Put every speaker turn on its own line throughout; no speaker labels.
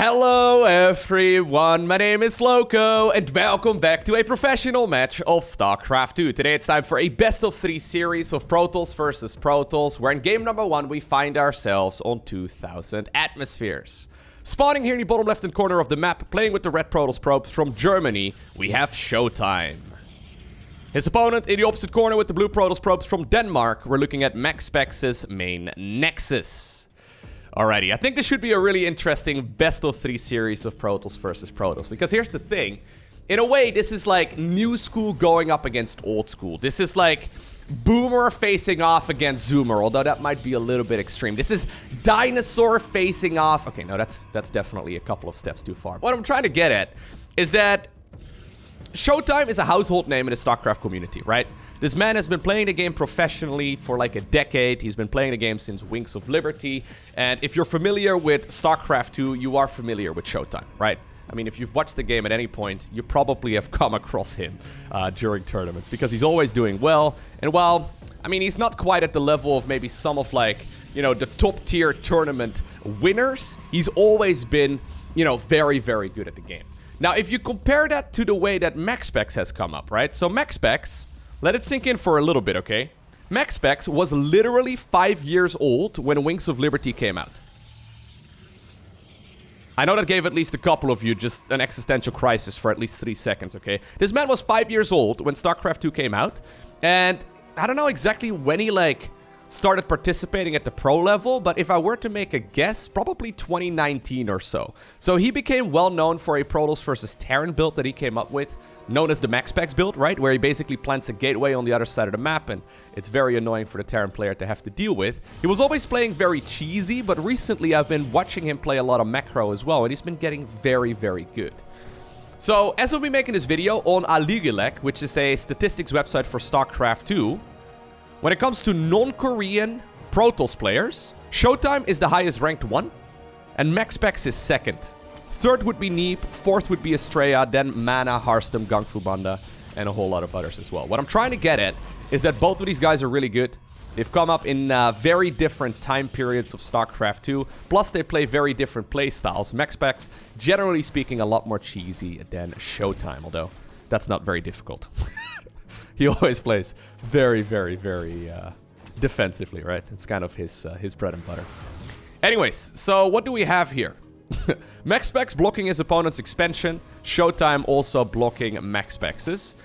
Hello everyone, my name is Lowko, and welcome back to a professional match of StarCraft 2. Today it's time for a best of 3 series of Protoss versus Protoss, where in game number 1 we find ourselves on 2000 atmospheres. Spawning here in the bottom left-hand corner of the map, playing with the red Protoss probes from Germany, we have ShoWTimE. His opponent in the opposite corner with the blue Protoss probes from Denmark, we're looking at MaxPax's main Nexus. Alrighty, I think this should be a really interesting best of 3 series of Protoss versus Protoss. Because here's the thing. In a way, this is like new school going up against old school. This is like boomer facing off against zoomer, although that might be a little bit extreme. This is dinosaur facing off. Okay, no, that's definitely a couple of steps too far. What I'm trying to get at is that ShoWTimE is a household name in the StarCraft community, right? This man has been playing the game professionally for like a decade. He's been playing the game since Wings of Liberty. And if you're familiar with StarCraft 2, you are familiar with ShoWTimE, right? I mean, if you've watched the game at any point, you probably have come across him during tournaments because he's always doing well. And while, I mean, he's not quite at the level of maybe some of like, you know, the top tier tournament winners, he's always been, you know, very, very good at the game. Now, if you compare that to the way that MaxPax has come up, right? So MaxPax, let it sink in for a little bit, okay? MaxPax was literally 5 years old when Wings of Liberty came out. I know that gave at least a couple of you just an existential crisis for at least 3 seconds, okay? This man was 5 years old when StarCraft 2 came out. And I don't know exactly when he, like, started participating at the pro level, but if I were to make a guess, probably 2019 or so. So he became well known for a Protoss versus Terran build that he came up with, known as the MaxPax build, right? Where he basically plants a gateway on the other side of the map, and it's very annoying for the Terran player to have to deal with. He was always playing very cheesy, but recently I've been watching him play a lot of macro as well, and he's been getting very, very good. So, as we'll be making this video on Aligelek, which is a statistics website for StarCraft 2, when it comes to non-Korean Protoss players, ShoWTimE is the highest ranked one, and MaxPax is second. Third would be Neep, fourth would be Estrella, then Mana, Harstem, Gung Fu Banda, and a whole lot of others as well. What I'm trying to get at is that both of these guys are really good. They've come up in very different time periods of StarCraft 2, plus they play very different play styles. MaxPax, generally speaking, a lot more cheesy than ShoWTimE, although that's not very difficult. He always plays very, very, very defensively, right? It's kind of his bread and butter. Anyways, so what do we have here? MaxPax blocking his opponent's expansion. ShoWTimE also blocking MaxPax's.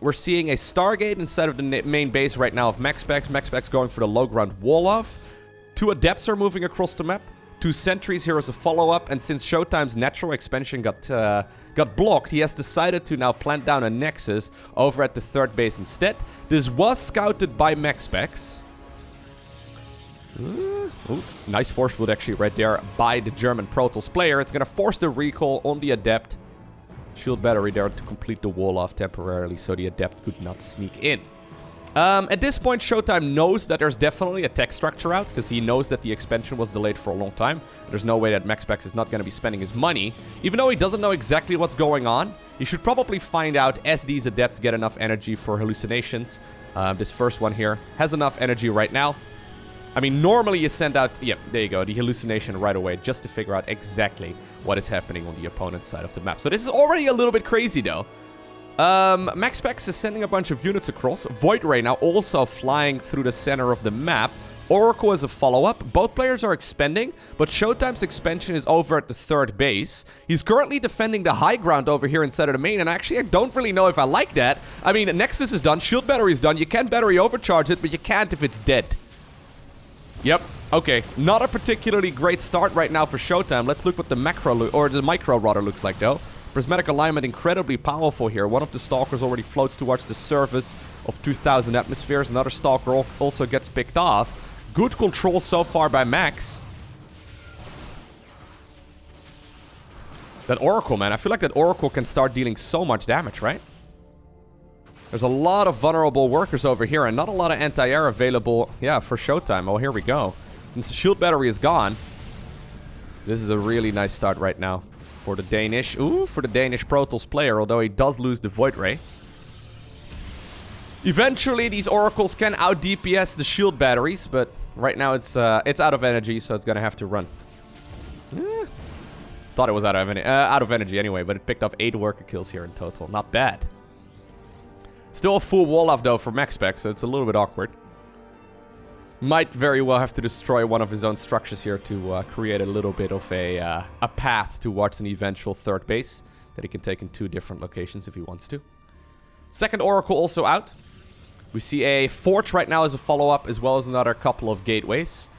We're seeing a Stargate inside of the main base right now of MaxPax. MaxPax going for the low ground wall off. 2 Adepts are moving across the map. 2 Sentries here as a follow-up, and since ShoWTimE's natural expansion got blocked, he has decided to now plant down a Nexus over at the 3rd base instead. This was scouted by MaxPax. Ooh, nice force field actually right there by the German Protoss player. It's going to force the recall on the Adept. Shield battery there to complete the wall off temporarily so the Adept could not sneak in. At this point, ShoWTimE knows that there's definitely a tech structure out, because he knows that the expansion was delayed for a long time. There's no way that MaxPax is not going to be spending his money. Even though he doesn't know exactly what's going on, he should probably find out as these Adepts get enough energy for hallucinations. This first one here has enough energy right now. I mean, normally you send out, yeah, there you go, the hallucination right away, just to figure out exactly what is happening on the opponent's side of the map. So this is already a little bit crazy, though. MaxPax is sending a bunch of units across. Void Ray now also flying through the center of the map. Oracle is a follow-up. Both players are expanding, but ShoWTimE's expansion is over at the 3rd base. He's currently defending the high ground over here inside of the main, and actually I don't really know if I like that. I mean, Nexus is done, shield battery is done. You can battery overcharge it, but you can't if it's dead. Yep, okay. Not a particularly great start right now for ShoWTimE. Let's look what the macro, or the micro rather, looks like, though. Prismatic alignment incredibly powerful here. One of the Stalkers already floats towards the surface of 2000 atmospheres. Another Stalker also gets picked off. Good control so far by Max. That Oracle, man. I feel like that Oracle can start dealing so much damage, right? There's a lot of vulnerable workers over here and not a lot of anti-air available, yeah, for ShoWTimE. Oh, here we go. Since the shield battery is gone, this is a really nice start right now. For the Danish. Ooh, for the Danish Protoss player, although he does lose the Void Ray. Eventually, these Oracles can out-DPS the shield batteries, but right now it's out of energy, so it's gonna have to run. Thought it was out of energy anyway, but it picked up 8 worker kills here in total. Not bad. Still a full wall off though for MaxPax, so it's a little bit awkward. Might very well have to destroy one of his own structures here to create a little bit of a path towards an eventual third base that he can take in 2 different locations if he wants to. Second Oracle also out. We see a Forge right now as a follow-up, as well as another couple of gateways.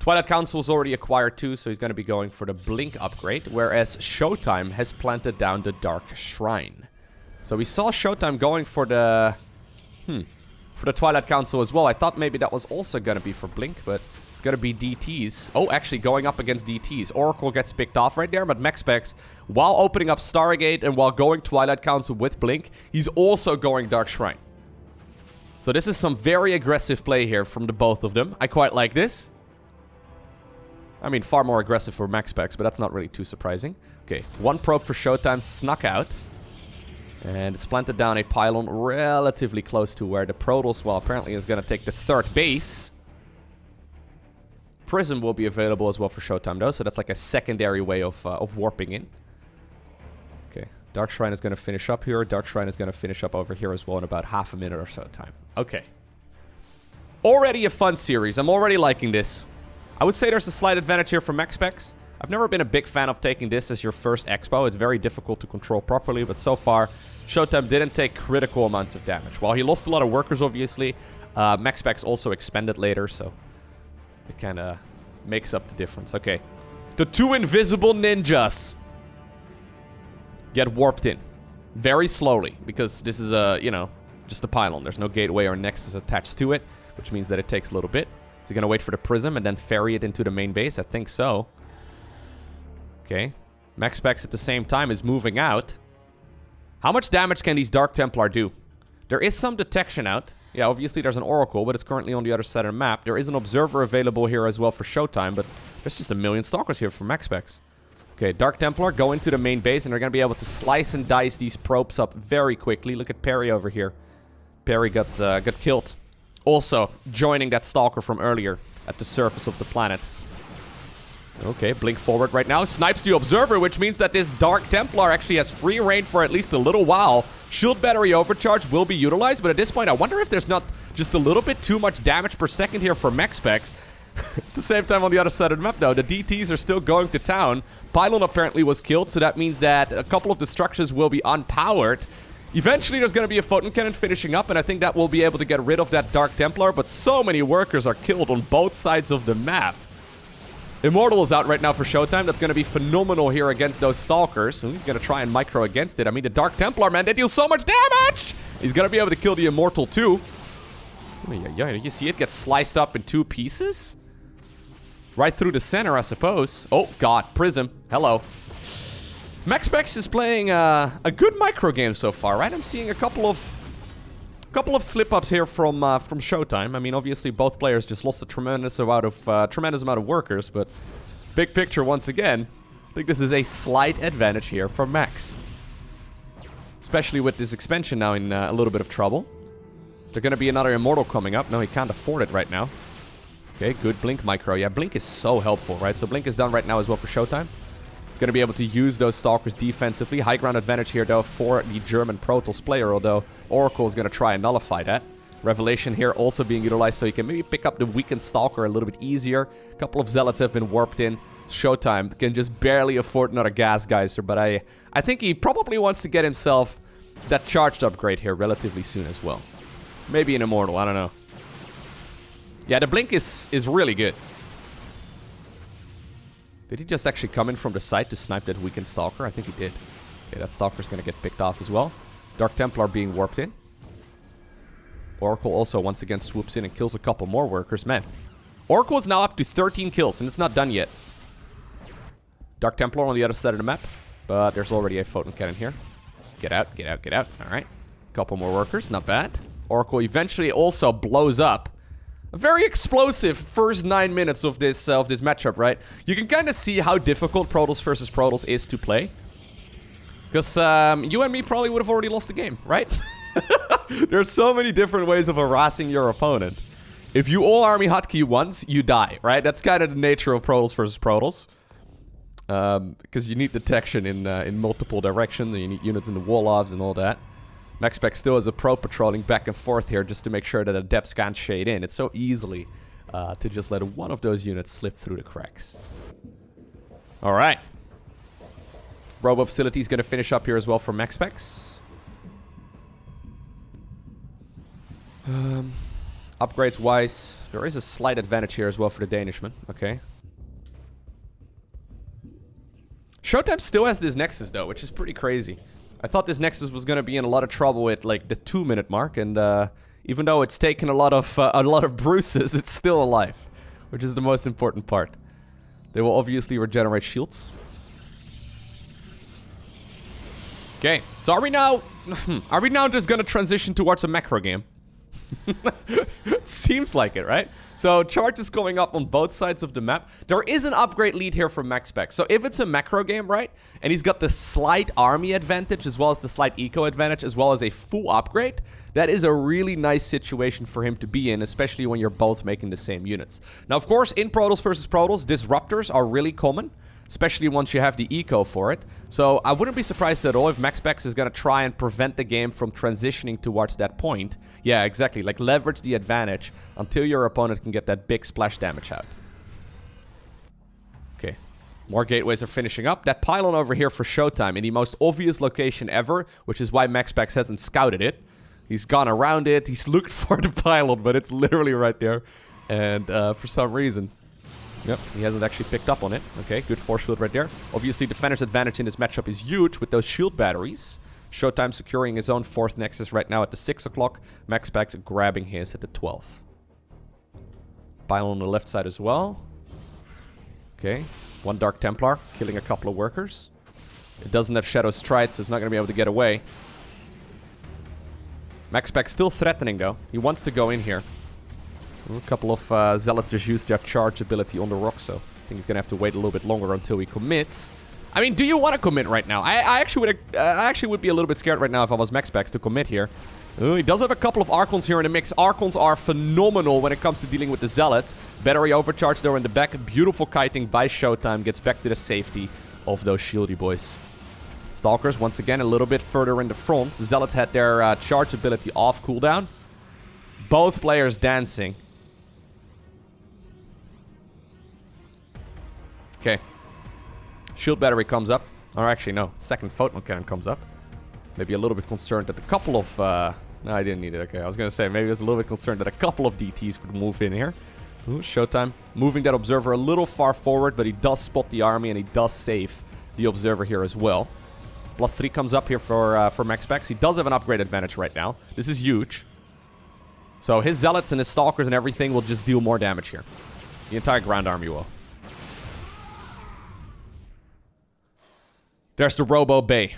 Twilight Council's already acquired 2, so he's going to be going for the Blink upgrade, whereas ShoWTimE has planted down the Dark Shrine. So we saw ShoWTimE going for the Twilight Council as well. I thought maybe that was also going to be for Blink, but it's going to be DTs. Oh, actually going up against DTs. Oracle gets picked off right there, but MaxPax, while opening up Stargate and while going Twilight Council with Blink, he's also going Dark Shrine. So this is some very aggressive play here from the both of them. I quite like this. I mean, far more aggressive for MaxPax, but that's not really too surprising. Okay, 1 probe for ShoWTimE snuck out. And it's planted down a pylon relatively close to where the Protoss, well, apparently is going to take the 3rd base. Prism will be available as well for ShoWTimE, though, so that's like a secondary way of warping in. Okay, Dark Shrine is going to finish up here. Dark Shrine is going to finish up over here as well in about half a minute or so time. Okay. Already a fun series. I'm already liking this. I would say there's a slight advantage here for MaxPax. I've never been a big fan of taking this as your first expo. It's very difficult to control properly, but so far, ShoWTimE didn't take critical amounts of damage. While he lost a lot of workers, obviously, MaxPax also expended later, so it kind of makes up the difference. Okay. The 2 invisible ninjas get warped in very slowly, because this is a, you know, just a pylon. There's no gateway or nexus attached to it, which means that it takes a little bit. Is he going to wait for the prism and then ferry it into the main base? I think so. Okay. MaxPax at the same time is moving out. How much damage can these Dark Templar do? There is some detection out. Yeah, obviously there's an Oracle, but it's currently on the other side of the map. There is an Observer available here as well for ShoWTimE, but there's just a million Stalkers here for MaxPax. Okay, Dark Templar go into the main base, and they're going to be able to slice and dice these probes up very quickly. Look at Perry over here. Perry got killed. Also, joining that Stalker from earlier at the surface of the planet. Okay, Blink forward right now. Snipes the Observer, which means that this Dark Templar actually has free reign for at least a little while. Shield battery overcharge will be utilized, but at this point, I wonder if there's not just a little bit too much damage per second here for MaxPax. At the same time, on the other side of the map, though, the DTs are still going to town. Pylon apparently was killed, so that means that a couple of the structures will be unpowered. Eventually, there's going to be a photon cannon finishing up, and I think that will be able to get rid of that Dark Templar, but so many workers are killed on both sides of the map. Immortal is out right now for ShoWTimE. That's going to be phenomenal here against those Stalkers. So he's going to try and micro against it. I mean, the Dark Templar, man, they deal so much damage! He's going to be able to kill the Immortal, too. Yeah, you see it get sliced up in 2 pieces? Right through the center, I suppose. Oh, God. Prism. Hello. MaxPax is playing a good micro game so far, right? I'm seeing a couple of slip-ups here from ShoWTimE. I mean, obviously, both players just lost a tremendous amount of workers, but big picture once again, I think this is a slight advantage here for Max. Especially with this expansion now in a little bit of trouble. Is there going to be another Immortal coming up? No, he can't afford it right now. Okay, good Blink micro. Yeah, Blink is so helpful, right? So Blink is done right now as well for ShoWTimE. He's going to be able to use those Stalkers defensively. High ground advantage here, though, for the German Protoss player, although Oracle is going to try and nullify that. Revelation here also being utilized, so you can maybe pick up the weakened Stalker a little bit easier. A couple of Zealots have been warped in. ShoWTimE can just barely afford another Gas Geyser, but I think he probably wants to get himself that charged upgrade here relatively soon as well. Maybe an Immortal, I don't know. Yeah, the Blink is really good. Did he just actually come in from the side to snipe that weakened Stalker? I think he did. Okay, that Stalker's going to get picked off as well. Dark Templar being warped in. Oracle also once again swoops in and kills a couple more workers. Man, Oracle is now up to 13 kills, and it's not done yet. Dark Templar on the other side of the map, but there's already a photon cannon here. Get out, get out, get out. All right. Couple more workers, not bad. Oracle eventually also blows up. A very explosive first 9 minutes of this matchup, right? You can kind of see how difficult Protoss versus Protoss is to play. Because you and me probably would have already lost the game, right? There's so many different ways of harassing your opponent. If you all army hotkey once, you die, right? That's kind of the nature of Protoss versus Protoss. Because you need detection in multiple directions, and you need units in the wall offs and all that. MaxPax still has a pro patrolling back and forth here just to make sure that adepts can't shade in. It's so easily to just let one of those units slip through the cracks. Alright. Robo Facility is going to finish up here as well for MaxPax. Upgrades wise, there is a slight advantage here as well for the Danishman. Okay. ShoWTimE still has this Nexus though, which is pretty crazy. I thought this Nexus was going to be in a lot of trouble at like the 2-minute mark, and even though it's taken a lot of bruises, it's still alive, which is the most important part. They will obviously regenerate shields. Okay, so are we now just going to transition towards a macro game? Seems like it, right? So charge is going up on both sides of the map. There is an upgrade lead here for MaxPax. So if it's a macro game, right, and he's got the slight army advantage as well as the slight eco advantage as well as a full upgrade, that is a really nice situation for him to be in, especially when you're both making the same units. Now, of course, in Protoss versus Protoss, disruptors are really common, especially once you have the eco for it. So I wouldn't be surprised at all if MaxPax is going to try and prevent the game from transitioning towards that point. Yeah, exactly. Like, leverage the advantage until your opponent can get that big splash damage out. Okay. More gateways are finishing up. That pylon over here for ShoWTimE in the most obvious location ever, which is why MaxPax hasn't scouted it. He's gone around it. He's looked for the pylon, but it's literally right there. And for some reason... Yep, he hasn't actually picked up on it. Okay, good force field right there. Obviously, Defender's advantage in this matchup is huge with those shield batteries. ShoWTimE securing his own 4th Nexus right now at the 6 o'clock. MaxPax grabbing his at the 12. Pylon on the left side as well. Okay, 1 Dark Templar killing a couple of workers. It doesn't have Shadow Stride, so it's not going to be able to get away. MaxPax still threatening, though. He wants to go in here. A couple of Zealots just used their charge ability on the rock, so I think he's going to have to wait a little bit longer until he commits. I mean, do you want to commit right now? I actually would be a little bit scared right now if I was MaxPax to commit here. He does have a couple of Archons here in the mix. Archons are phenomenal when it comes to dealing with the Zealots. Battery overcharge there in the back. Beautiful kiting by ShoWTimE gets back to the safety of those shieldy boys. Stalkers, once again, a little bit further in the front. The Zealots had their charge ability off cooldown. Both players dancing. Okay. Shield battery comes up. Or actually, no. Second photon cannon comes up. Maybe a little bit concerned that a couple of... no, I didn't need it. Okay, I was going to say, maybe I was a little bit concerned that a couple of DTs could move in here. Ooh, ShoWTimE moving that Observer a little far forward, but he does spot the army and he does save the Observer here as well. +3 comes up here for MaxPax. He does have an upgrade advantage right now. This is huge. So his Zealots and his Stalkers and everything will just deal more damage here. The entire ground army will. There's the Robo Bay.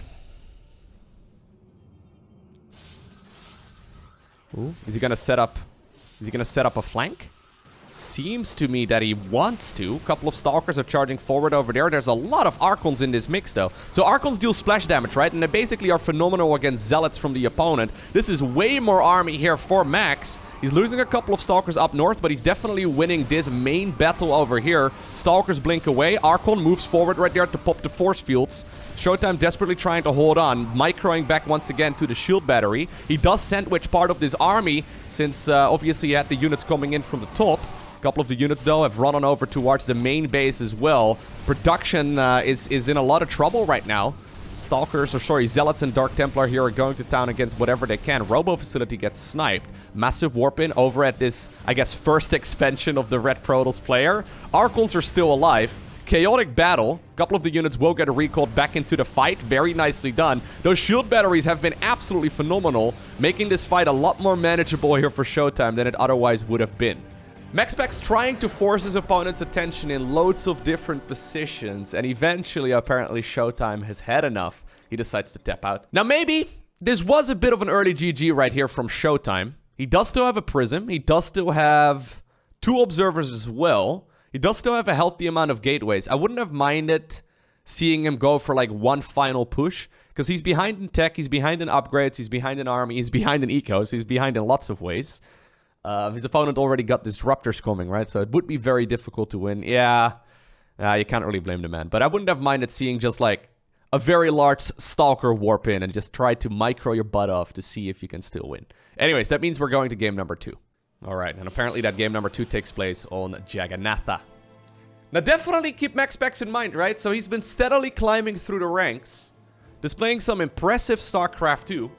Ooh, is he gonna set up a flank? Seems to me that he wants to. A couple of Stalkers are charging forward over there. There's a lot of Archons in this mix, though. So Archons deal splash damage, right? And they basically are phenomenal against Zealots from the opponent. This is way more army here for Max. He's losing a couple of Stalkers up north, but he's definitely winning this main battle over here. Stalkers blink away. Archon moves forward right there to pop the force fields. ShoWTimE desperately trying to hold on. Microing back once again to the shield battery. He does sandwich part of this army, since obviously he had the units coming in from the top. A couple of the units, though, have run on over towards the main base as well. Production is in a lot of trouble right now. Stalkers, or sorry, Zealots and Dark Templar here are going to town against whatever they can. Robo Facility gets sniped. Massive warp-in over at this, I guess, first expansion of the Red Protoss player. Archons are still alive. Chaotic battle. A couple of the units will get recalled back into the fight. Very nicely done. Those shield batteries have been absolutely phenomenal, making this fight a lot more manageable here for ShoWTimE than it otherwise would have been. MaxPax trying to force his opponent's attention in loads of different positions, and eventually, apparently, ShoWTimE has had enough. He decides to tap out. Now, maybe this was a bit of an early GG right here from ShoWTimE. He does still have a Prism. He does still have 2 Observers as well. He does still have a healthy amount of gateways. I wouldn't have minded seeing him go for like one final push, because he's behind in tech, he's behind in upgrades, he's behind in army, he's behind in ecos, he's behind in lots of ways. His opponent already got disruptors coming, right? So it would be very difficult to win. Yeah, You can't really blame the man. But I wouldn't have minded seeing just like a very large Stalker warp in and just try to micro your butt off to see if you can still win. Anyways, that means we're going to game number 2. Alright, and apparently that game number 2 takes place on Jagannatha. Now definitely keep MaxPax in mind, right? So he's been steadily climbing through the ranks, displaying some impressive StarCraft 2.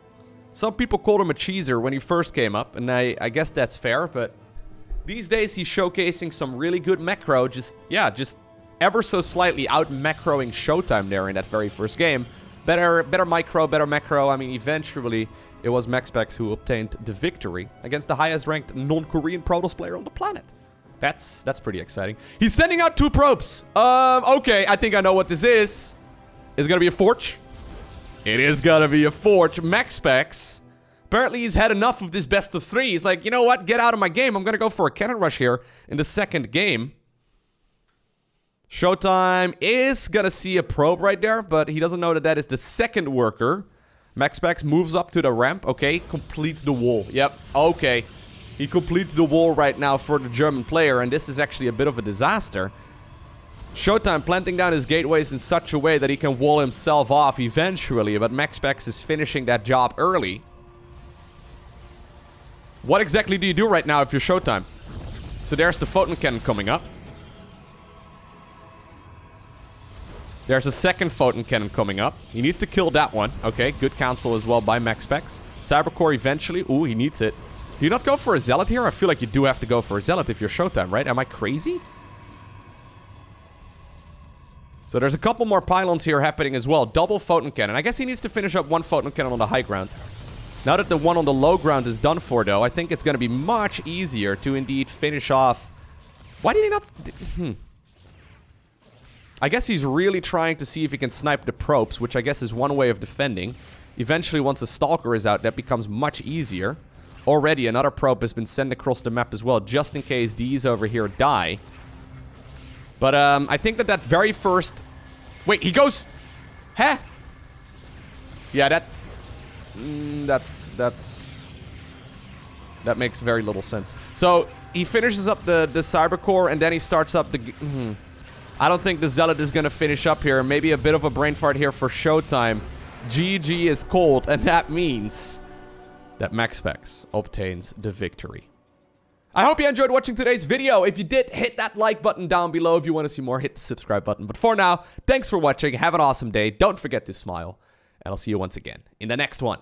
Some people called him a cheeser when he first came up, and I guess that's fair, but these days he's showcasing some really good macro, just ever so slightly out-macroing ShoWTimE there in that very first game. Better micro, better macro. I mean, eventually it was MaxPax who obtained the victory against the highest-ranked non-Korean Protoss player on the planet. That's pretty exciting. He's sending out 2 probes. Okay, I think I know what this is. Is it gonna be a Forge? It is gonna be a Forge. MaxPax. Apparently he's had enough of this best of 3. He's like, you know what? Get out of my game. I'm gonna go for a cannon rush here in the second game. ShoWTimE is gonna see a probe right there, but he doesn't know that that is the second worker. MaxPax moves up to the ramp. Okay, completes the wall. Yep, okay. He completes the wall right now for the German player, and this is actually a bit of a disaster. ShoWTimE planting down his gateways in such a way that he can wall himself off eventually, but MaxPax is finishing that job early. What exactly do you do right now if you're ShoWTimE? So there's the photon cannon coming up. There's a second photon cannon coming up. He needs to kill that one. Okay, good cancel as well by MaxPax. Cybercore eventually. Ooh, he needs it. Do you not go for a Zealot here? I feel like you do have to go for a Zealot if you're ShoWTimE, right? Am I crazy? So there's a couple more pylons here happening as well. Double photon cannon. I guess he needs to finish up one photon cannon on the high ground. Now that the one on the low ground is done for, though, I think it's going to be much easier to indeed finish off. Why did he not... I guess he's really trying to see if he can snipe the probes, which I guess is one way of defending. Eventually, once the Stalker is out, that becomes much easier. Already, another probe has been sent across the map as well, just in case these over here die. But I think that very first... Wait, he goes... Huh? Yeah, that makes very little sense. So, he finishes up the Cybercore, and then he starts up the... I don't think the Zealot is going to finish up here. Maybe a bit of a brain fart here for ShoWTimE. GG is cold, and that means that MaxPax obtains the victory. I hope you enjoyed watching today's video. If you did, hit that like button down below. If you want to see more, hit the subscribe button. But for now, thanks for watching. Have an awesome day. Don't forget to smile. And I'll see you once again in the next one.